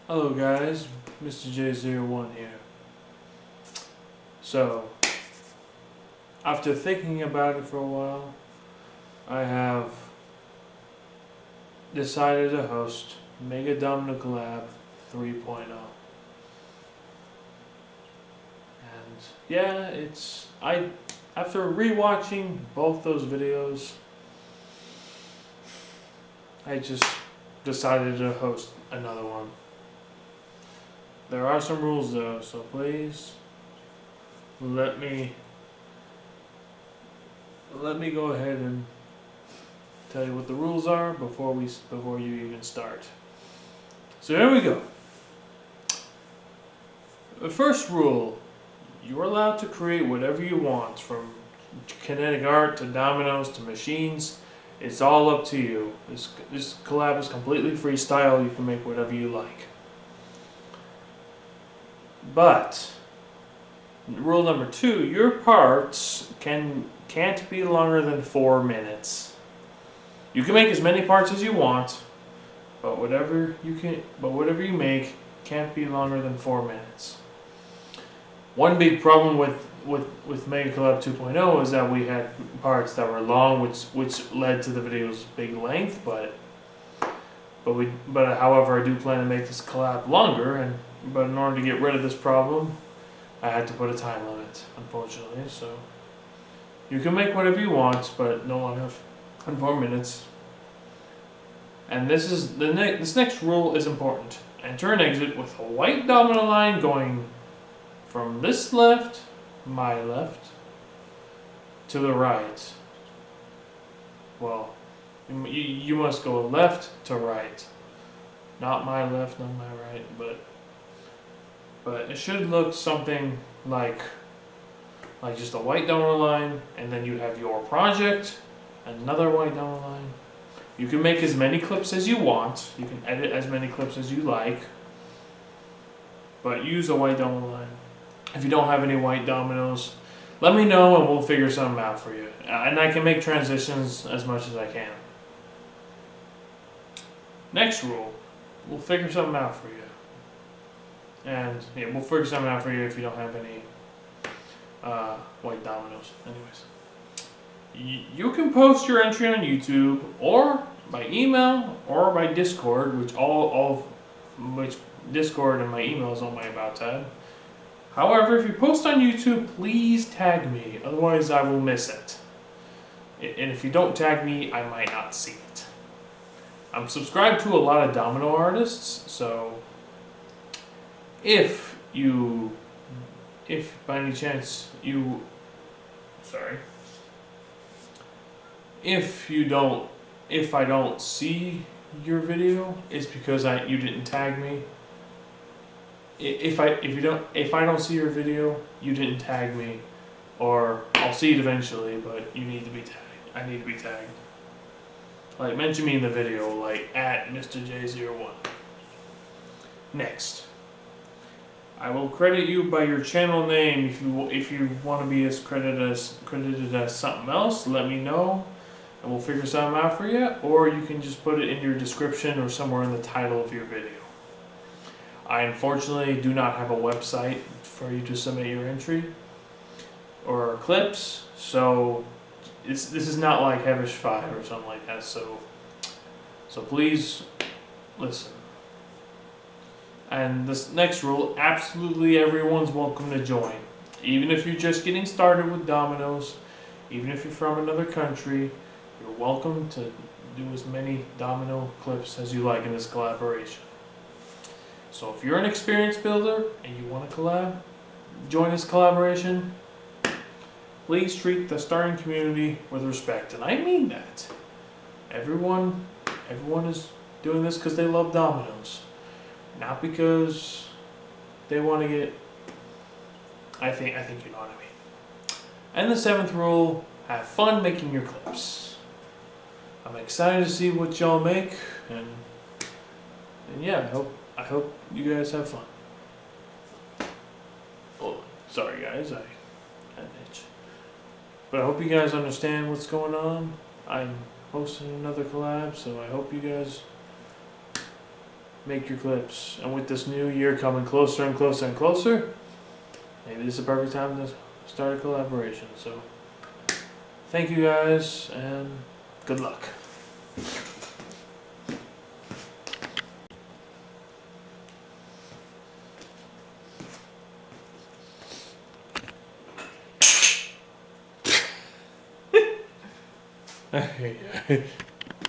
Hello guys, Mr.J01 here. So, after thinking about it for a while, I have decided to host Mega Domino Collab 3.0. And yeah, after rewatching both those videos, I just decided to host another one. There are some rules though, so please let me go ahead and tell you what the rules are before you even start. So here we go. The first rule: you're allowed to create whatever you want, from kinetic art to dominoes to machines. It's all up to you. This collab is completely freestyle. You can make whatever you like. But rule number 2: your parts can't be longer than 4 minutes. You can make as many parts as you want, but whatever you make can't be longer than 4 minutes. One big problem with Mega Collab 2.0 is that we had parts that were long, which led to the video's big length. But however, I do plan to make this collab longer, but in order to get rid of this problem, I had to put a time limit, unfortunately. So you can make whatever you want, but no longer than 4 minutes. And this next rule is important. Enter and exit with a white domino line going from this left, my left, to the right. Well, you must go left to right. Not my left, not my right, but it should look something like just a white domino line, and then you have your project, another white domino line. You can make as many clips as you want. You can edit as many clips as you like, but use a white domino line. If you don't have any white dominoes, let me know and we'll figure something out for you. And I can make transitions as much as I can. Next rule: we'll figure something out for you. And yeah, we'll figure something out for you if you don't have any white dominoes. Anyways, you can post your entry on YouTube or by email or by Discord, which Discord and my email is on my About tab. However, if you post on YouTube, please tag me, otherwise I will miss it. And if you don't tag me, I might not see it. I'm subscribed to a lot of domino artists, so if by any chance if I don't see your video, it's because you didn't tag me. If I don't see your video, you didn't tag me, or I'll see it eventually, but you need to be tagged. I need to be tagged. Like, mention me in the video, like at Mr.J01. Next, I will credit you by your channel name. If you want to be credited as something else, let me know, and we'll figure something out for you. Or you can just put it in your description or somewhere in the title of your video. I unfortunately do not have a website for you to submit your entry or clips, so this is not like Heavish 5 or something like that. So please listen. And this next rule: absolutely everyone's welcome to join. Even if you're just getting started with dominoes, even if you're from another country, you're welcome to do as many domino clips as you like in this collaboration. So if you're an experienced builder and you want to join this collaboration, please treat the starting community with respect. And I mean that. Everyone is doing this because they love dominoes. Not because they want to get... I think you know what I mean. And the 7th rule: have fun making your clips. I'm excited to see what y'all make, and yeah, I hope you guys have fun. Oh, sorry guys, I had an itch. But I hope you guys understand what's going on. I'm hosting another collab, so I hope you guys make your clips. And with this new year coming closer and closer and closer, maybe this is the perfect time to start a collaboration. So thank you guys and good luck.